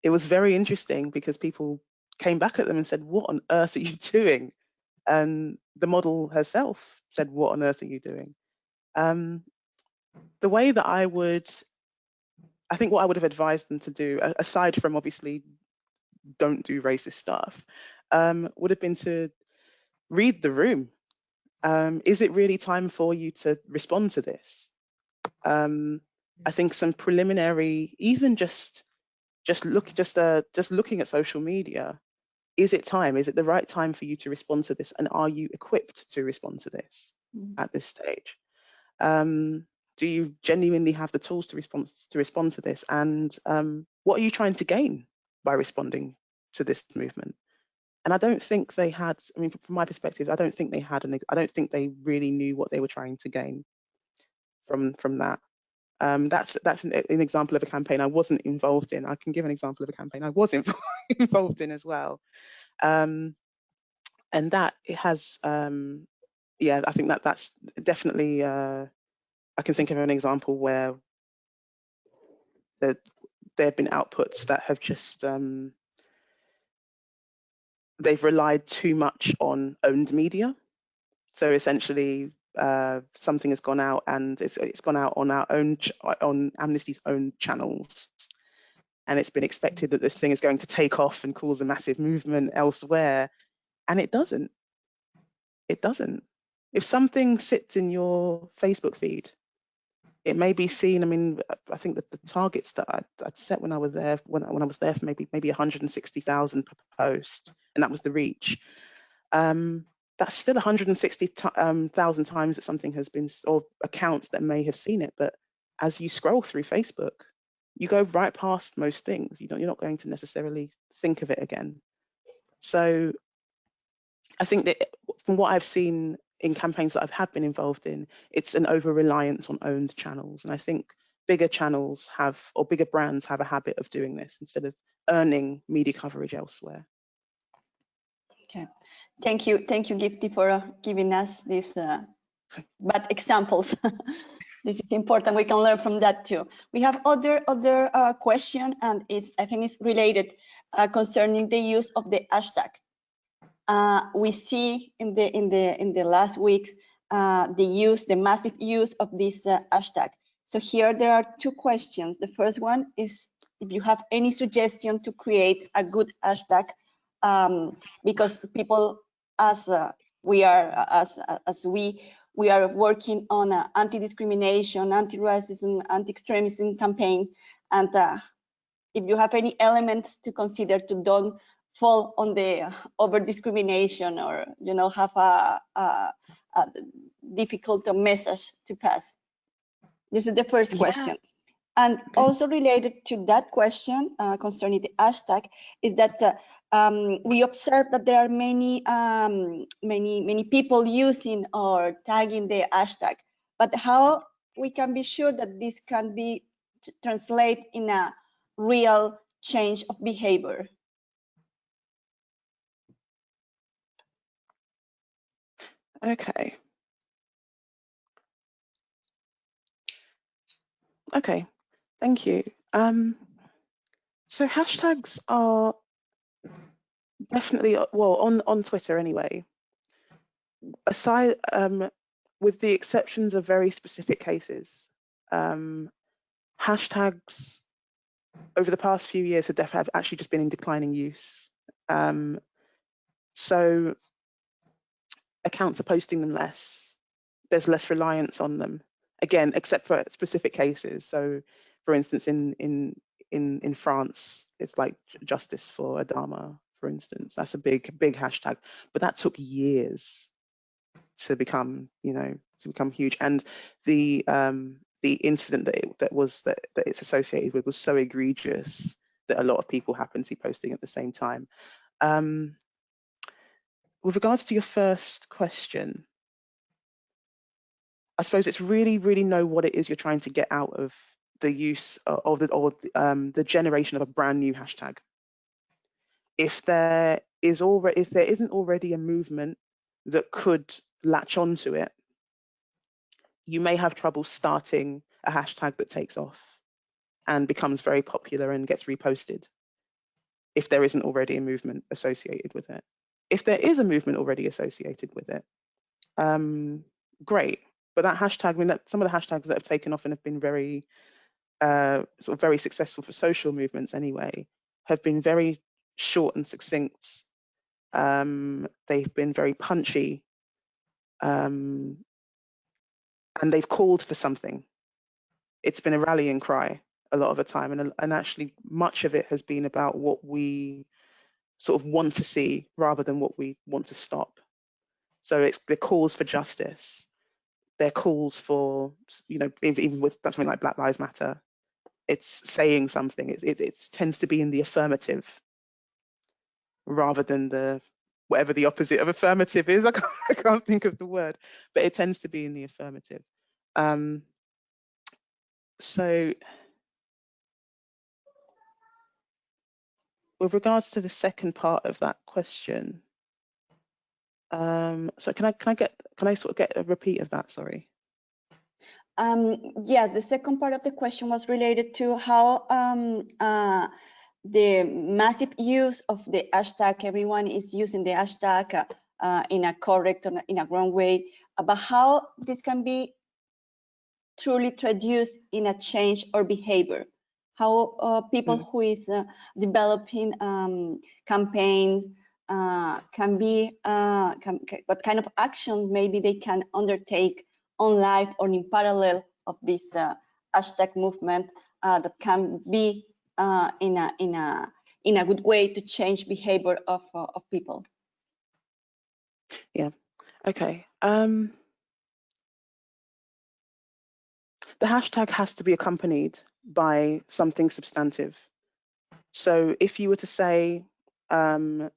it was very interesting because people came back at them and said, what on earth are you doing? And the model herself said, what on earth are you doing? The way that I think what I would have advised them to do, aside from obviously don't do racist stuff, would have been to read the room. Is it really time for you to respond to this? I think some preliminary, even just looking at social media, is it time? Is it the right time for you to respond to this? And are you equipped to respond to this at this stage? Do you genuinely have the tools to respond to this? And what are you trying to gain by responding to this movement? And I don't think they had, I mean, from my perspective, I don't think they really knew what they were trying to gain from that. That's an example of a campaign I wasn't involved in. I can give an example of a campaign I was involved in as well. And that it has, yeah, I think that's definitely, I can think of an example where there have been outputs that have just, they've relied too much on owned media. So essentially, something has gone out and it's gone out on on Amnesty's own channels, and it's been expected that this thing is going to take off and cause a massive movement elsewhere, and it doesn't. It doesn't. If something sits in your Facebook feed, it may be seen. I mean, I think that the targets that I'd set when I was there, when I was there, for maybe 160,000 per post, and that was the reach. That's still 160,000 times that something has been, or accounts that may have seen it. But as you scroll through Facebook, you go right past most things. You're not going to necessarily think of it again. So I think that from what I've seen in campaigns that I have been involved in, it's an over-reliance on owned channels. And I think bigger channels or bigger brands have a habit of doing this instead of earning media coverage elsewhere.
Okay, thank you, Gifty, for giving us these bad examples. This is important. We can learn from that too. We have other question, and I think it's related concerning the use of the hashtag. We see in the last weeks the massive use of this hashtag. So here there are two questions. The first one is if you have any suggestion to create a good hashtag because people, as we are working on anti-discrimination, anti-racism, anti-extremism campaigns, and if you have any elements to consider to don't fall on the over discrimination, or have a difficult message to pass. This is the first question. And also related to that question concerning the hashtag is that we observe that there are many people using or tagging the hashtag, but how we can be sure that this can be translate in a real change of behavior?
Okay. Okay, thank you. So hashtags are definitely, well, on Twitter anyway, aside, with the exceptions of very specific cases, hashtags over the past few years have actually just been in declining use. So accounts are posting them less. There's less reliance on them. Again, except for specific cases. So, for instance, in France, it's like justice for Adama, for instance. That's a big hashtag, but that took years to become, huge. And the incident that it's associated with was so egregious that a lot of people happen to be posting at the same time. With regards to your first question, I suppose it's really know what it is you're trying to get out of the use of the generation of a brand new hashtag. If there isn't already a movement that could latch onto it, you may have trouble starting a hashtag that takes off and becomes very popular and gets reposted if there isn't already a movement associated with it. If there is a movement already associated with it, great. But that hashtag, some of the hashtags that have taken off and have been very very successful for social movements anyway, have been very short and succinct. They've been very punchy, and they've called for something. It's been a rallying cry a lot of the time, and actually much of it has been about what we sort of want to see rather than what we want to stop. So it's the calls for justice. They're calls for, even with something like Black Lives Matter, it's saying something. It tends to be in the affirmative rather than whatever the opposite of affirmative is. I can't think of the word, but it tends to be in the affirmative. So with regards to the second part of that question, so can I sort of get a repeat of that? Sorry.
Yeah, the second part of the question was related to how the massive use of the hashtag, everyone is using the hashtag in a correct or in a wrong way, but how this can be truly traduced in a change or behavior. How people who is developing campaigns can be, what kind of actions maybe they can undertake on live or in parallel of this hashtag movement that can be in a good way to change behavior of people.
Yeah. Okay. The hashtag has to be accompanied by something substantive. So if you were to say, end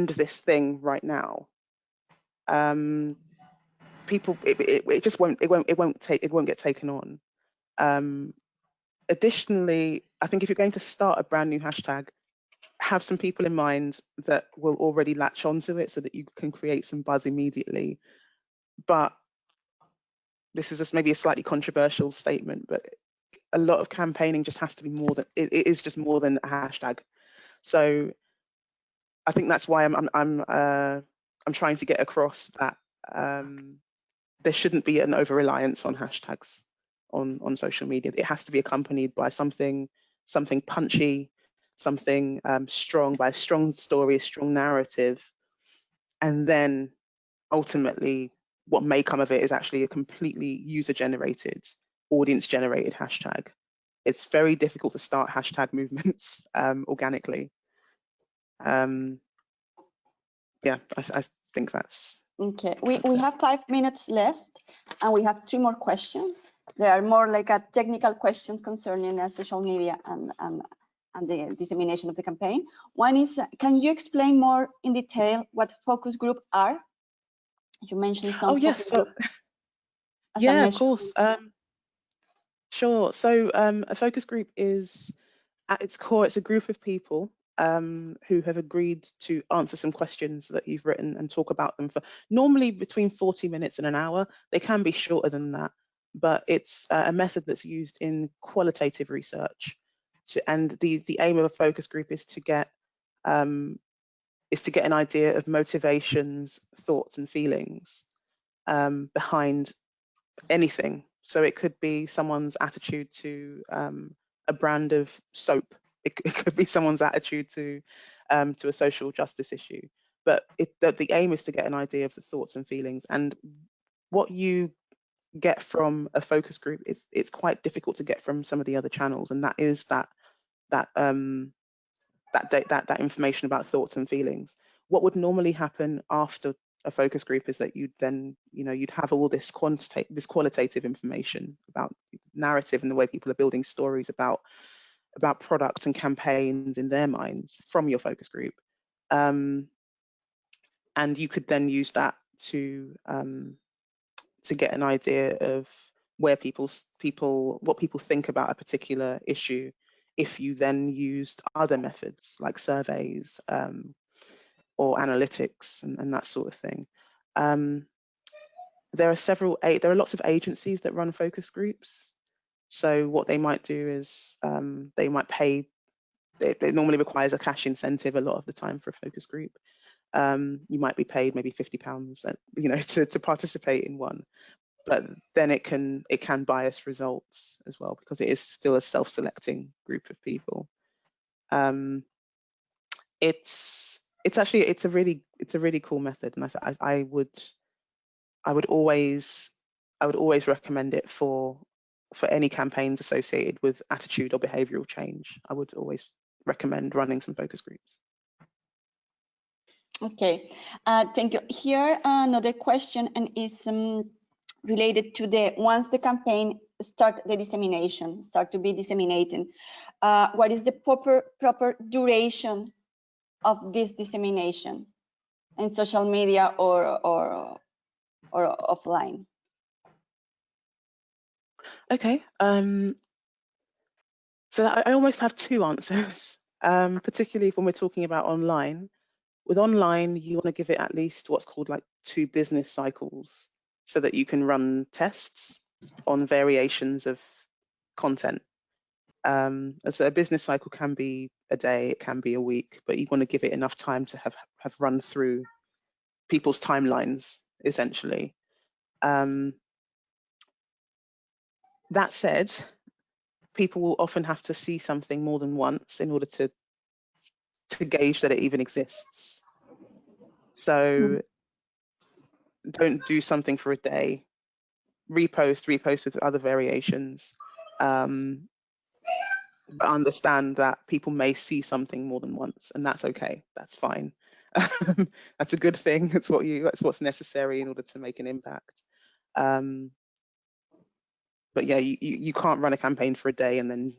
this thing right now, people, it just won't get taken on. Additionally, I think if you're going to start a brand new hashtag, have some people in mind that will already latch onto it so that you can create some buzz immediately. But this is just maybe a slightly controversial statement, but a lot of campaigning just has to be more than, it is just more than a hashtag. So I think that's why I'm trying to get across that there shouldn't be an over-reliance on hashtags on social media. It has to be accompanied by something punchy, something strong, by a strong story, a strong narrative, and then ultimately what may come of it is actually a completely user-generated, audience-generated hashtag. It's very difficult to start hashtag movements organically. Yeah, I think that's...
Okay, we have 5 minutes left, and we have 2 more questions. They are more like a technical questions concerning social media and the dissemination of the campaign. One is, can you explain more in detail what focus groups are? You mentioned some.
Oh yes, so, yeah, of course. Sure. So a focus group is, at its core, it's a group of people who have agreed to answer some questions that you've written and talk about them for normally between 40 minutes and an hour. They can be shorter than that, but it's a method that's used in qualitative research. And the aim of a focus group is to get an idea of motivations, thoughts, and feelings behind anything. So it could be someone's attitude to a brand of soap. It could be someone's attitude to a social justice issue. But the aim is to get an idea of the thoughts and feelings. And what you get from a focus group, it's quite difficult to get from some of the other channels, and that is that information about thoughts and feelings. What would normally happen after a focus group is that you'd have all this qualitative information about narrative and the way people are building stories about products and campaigns in their minds from your focus group, and you could then use that to get an idea of where what people think about a particular issue. If you then used other methods like surveys or analytics and that sort of thing. There are lots of agencies that run focus groups. So what they might do is they might pay. It normally requires a cash incentive a lot of the time for a focus group. You might be paid maybe £50, to participate in one. But then it can bias results as well, because it is still a self-selecting group of people. It's a really cool method, and I would always recommend it for any campaigns associated with attitude or behavioural change. I would always recommend running some focus groups.
Okay, thank you. Here another question, and is related to once the campaign start to be disseminated, what is the proper duration of this dissemination in social media or offline?
Okay, so I almost have 2 answers, particularly when we're talking about online. With online, you want to give it at least what's called like 2 business cycles, so that you can run tests on variations of content. So a business cycle can be a day, it can be a week, but you want to give it enough time to have run through people's timelines, essentially. That said, people will often have to see something more than once in order to gauge that it even exists. So don't do something for a day. Repost with other variations. But understand that people may see something more than once, and that's okay. That's fine. That's a good thing. That's what's necessary in order to make an impact. But yeah, you can't run a campaign for a day and then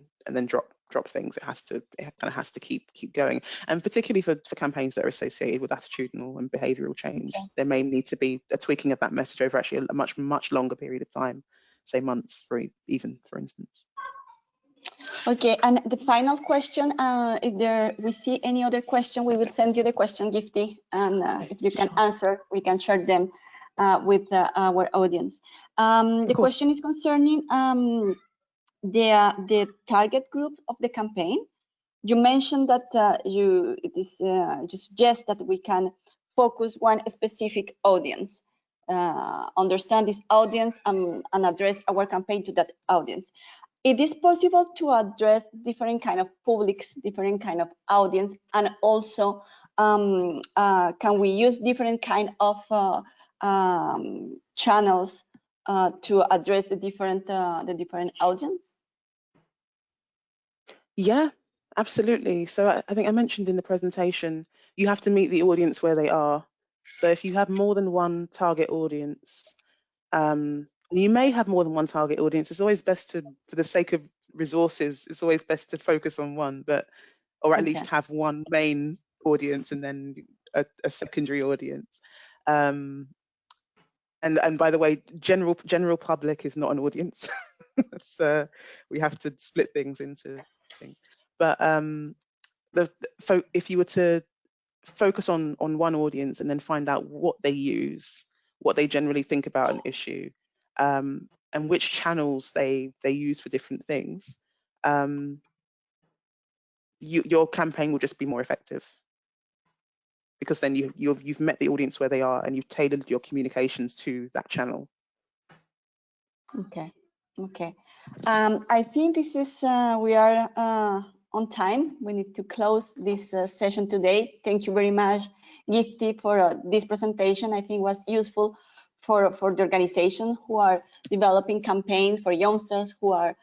drop things. It kind of has to keep going. And particularly for campaigns that are associated with attitudinal and behavioural change, there may need to be a tweaking of that message over actually a much longer period of time, say months, for instance.
Okay, and the final question, if we see any other question, we will send you the question, Gifty, and if you can answer, we can share them with our audience. The question is concerning the target group of the campaign. You mentioned that you suggest that we can focus one specific audience, understand this audience, and address our campaign to that audience. it is possible to address different kind of publics, different kind of audience, and also can we use different kind of channels to address the different audience?
Yeah, absolutely. So I think I mentioned in the presentation, you have to meet the audience where they are. So if you have more than one target audience, you may have more than one target audience. It's always best to, for the sake of resources, it's always best to focus on one, or at least have one main audience and then a secondary audience. And by the way, general public is not an audience. So we have to split things into things. But if you were to focus on one audience and then find out what they use, what they generally think about an issue, and which channels they use for different things, your campaign will just be more effective, because then you've met the audience where they are and you've tailored your communications to that channel.
Okay. I think this is we are on time. We need to close this session today. Thank you very much, Gifty, for this presentation. I think it was useful for the organization who are developing campaigns, for youngsters who are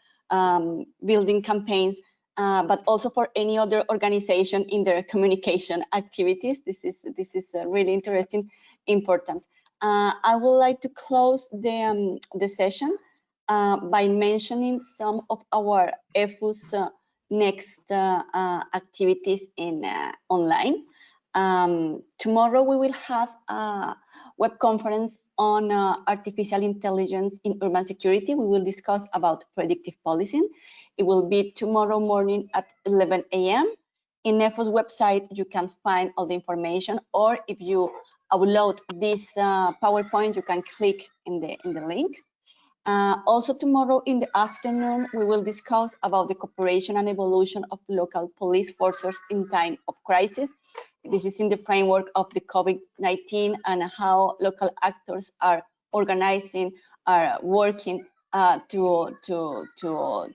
building campaigns, but also for any other organization in their communication activities. This is really interesting, important. I would like to close the session by mentioning some of our EFU's next activities in online. Tomorrow we will have a web conference on artificial intelligence in urban security. We will discuss about predictive policing. It will be tomorrow morning at 11 a.m. In EFU's website, you can find all the information, or if you upload this PowerPoint, you can click in the link. Also tomorrow in the afternoon, we will discuss about the cooperation and evolution of local police forces in time of crisis. This is in the framework of the COVID-19 and how local actors are organizing, are working to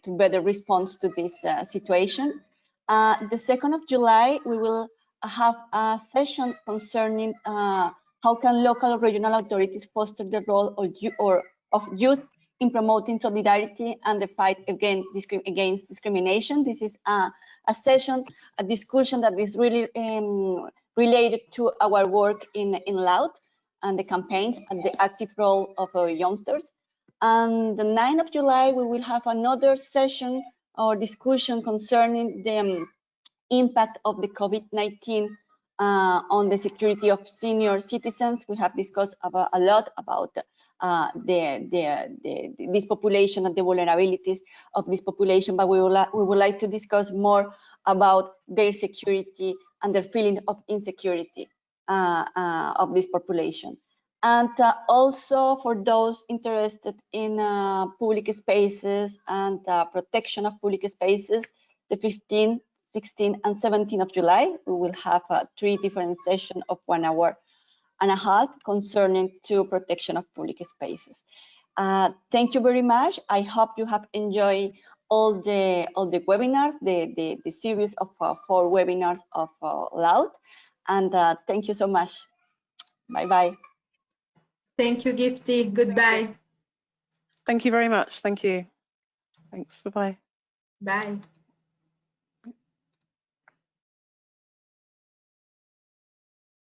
better respond to this situation. The 2nd of July, we will have a session concerning how can local regional authorities foster the role of youth in promoting solidarity and the fight against discrimination. This is a session, a discussion that is really related to our work in Loud and the campaigns and the active role of youngsters. And the 9th of July, we will have another session or discussion concerning the impact of the COVID-19 on the security of senior citizens. We have discussed a lot about this population and the vulnerabilities of this population, but we would like to discuss more about their security and their feeling of insecurity of this population. And also for those interested in public spaces and protection of public spaces, the 15th, 16th, and 17th of July, we will have 3 different sessions of 1 hour and a half concerning to protection of public spaces. Thank you very much. I hope you have enjoyed all the webinars, the series of 4 webinars of Loud, and thank you so much. Bye bye.
Thank you, Gifty. Goodbye.
Thank you very much. Thank you. Thanks. Bye-bye.
Bye.